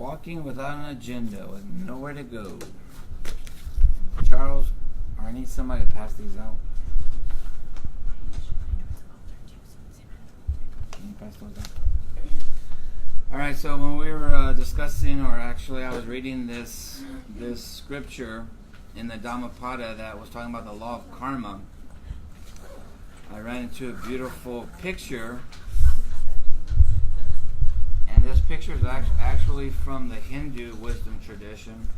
walking without an agenda, with nowhere to go. Charles, I need somebody to pass these out. Can you pass those out? Alright, so when we were discussing, or actually I was reading this scripture in the Dhammapada that was talking about the law of karma, I ran into a beautiful picture. And this picture is actually from the Hindu wisdom tradition.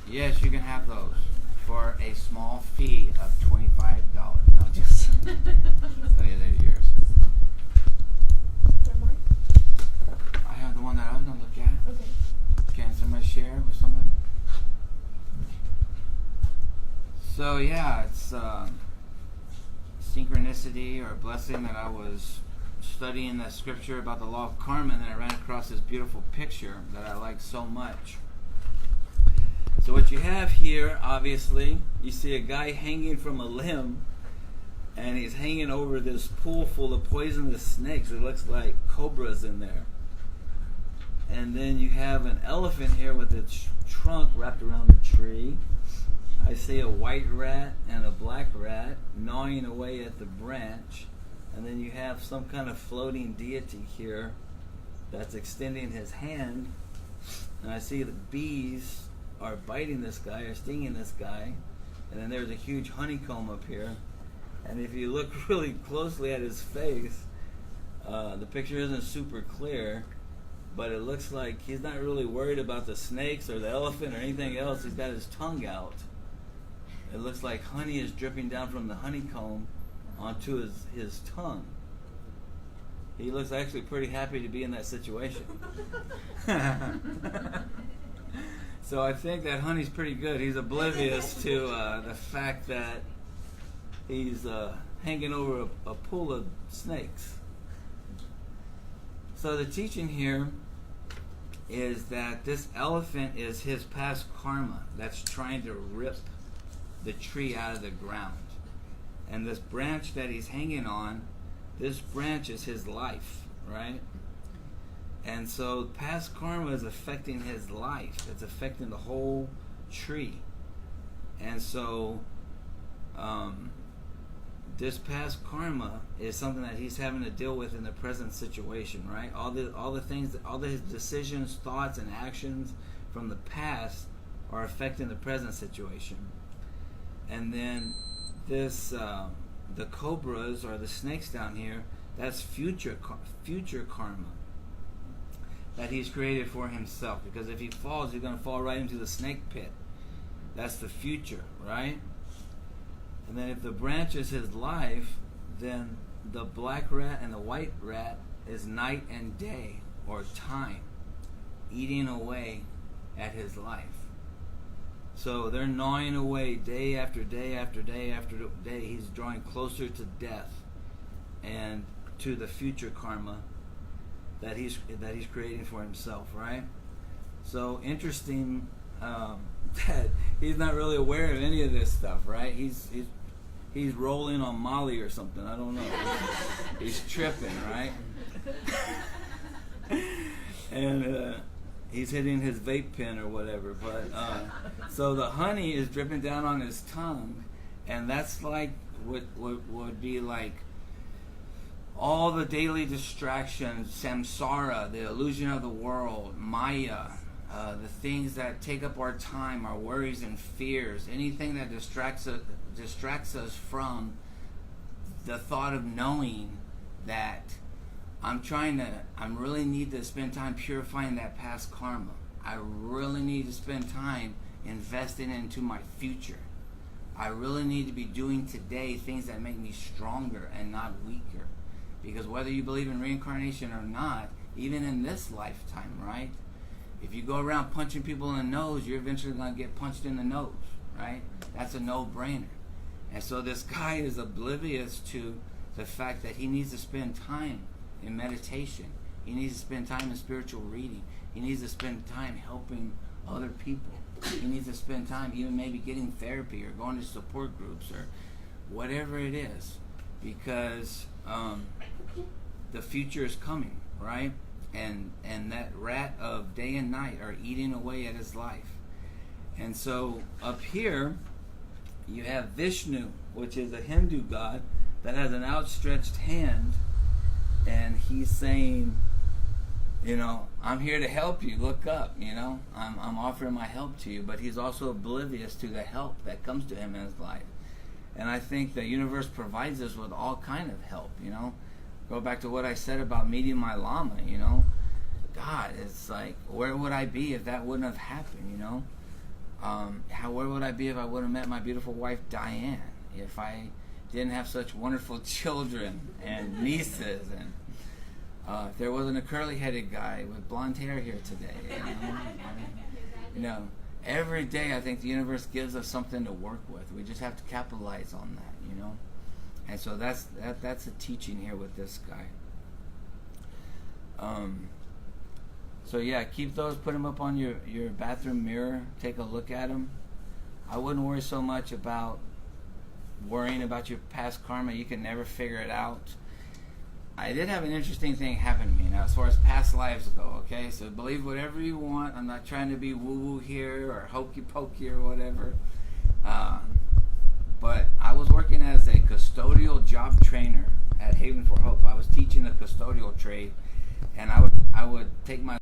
Yes, you can have those for a small fee of $25. No, just so yeah, they're yours. I have the one that I was going to look at. Okay. Can somebody share with somebody? So yeah, it's synchronicity or blessing that I was studying the scripture about the law of karma, and then I ran across this beautiful picture that I like so much. So what you have here, obviously, you see a guy hanging from a limb, and he's hanging over this pool full of poisonous snakes. It looks like cobras in there. And then you have an elephant here with its trunk wrapped around the tree. I see a white rat and a black rat gnawing away at the branch. And then you have some kind of floating deity here that's extending his hand. And I see the bees are biting this guy or stinging this guy. And then there's a huge honeycomb up here. And if you look really closely at his face, the picture isn't super clear, but it looks like he's not really worried about the snakes or the elephant or anything else. He's got his tongue out. It looks like honey is dripping down from the honeycomb onto his tongue. He looks actually pretty happy to be in that situation. So I think that honey's pretty good. He's oblivious to the fact that he's hanging over a pool of snakes. So the teaching here is that this elephant is his past karma that's trying to rip the tree out of the ground. And this branch that he's hanging on, this branch is his life, right? And so past karma is affecting his life. It's affecting the whole tree. And so this past karma is something that he's having to deal with in the present situation, right? All the things, all his decisions, thoughts, and actions from the past are affecting the present situation. And then this, the cobras or the snakes down here, that's future karma that he's created for himself. Because if he falls, he's going to fall right into the snake pit. That's the future, right? And then if the branch is his life, then the black rat and the white rat is night and day, or time, eating away at his life. So they're gnawing away day after day after day after day. He's drawing closer to death and to the future karma that he's creating for himself, right? So interesting that he's not really aware of any of this stuff, right? He's rolling on Molly or something. I don't know. He's tripping, right? And he's hitting his vape pen or whatever. But so the honey is dripping down on his tongue, and that's like what would be like all the daily distractions, samsara, the illusion of the world, maya, the things that take up our time, our worries and fears, anything that distracts us from the thought of knowing that I really need to spend time purifying that past karma. I really need to spend time investing into my future. I really need to be doing today things that make me stronger and not weaker. Because whether you believe in reincarnation or not, even in this lifetime, right? If you go around punching people in the nose, you're eventually going to get punched in the nose, right? That's a no-brainer. And so this guy is oblivious to the fact that he needs to spend time in meditation. He needs to spend time in spiritual reading. He needs to spend time helping other people. He needs to spend time even maybe getting therapy or going to support groups or whatever it is. Because the future is coming, right? and that rat of day and night are eating away at his life. And so up here you have Vishnu, which is a Hindu god that has an outstretched hand, and he's saying, I'm here to help you. Look up, I'm offering my help to you. But he's also oblivious to the help that comes to him in his life. And I think the universe provides us with all kind of help, Go back to what I said about meeting my Lama, God, it's like, where would I be if that wouldn't have happened, where would I be if I would have met my beautiful wife, Diane? If I didn't have such wonderful children and nieces, and if there wasn't a curly-headed guy with blonde hair here today, every day I think the universe gives us something to work with. We just have to capitalize on that, And so that's a teaching here with this guy. So yeah, keep those, put them up on your bathroom mirror, take a look at them. I wouldn't worry so much about worrying about your past karma. You can never figure it out. I did have an interesting thing happen to me now as far as past lives go, okay? So believe whatever you want. I'm not trying to be woo-woo here or hokey-pokey or whatever. But I was working as a custodial job trainer at Haven for Hope. I was teaching the custodial trade, and I would take my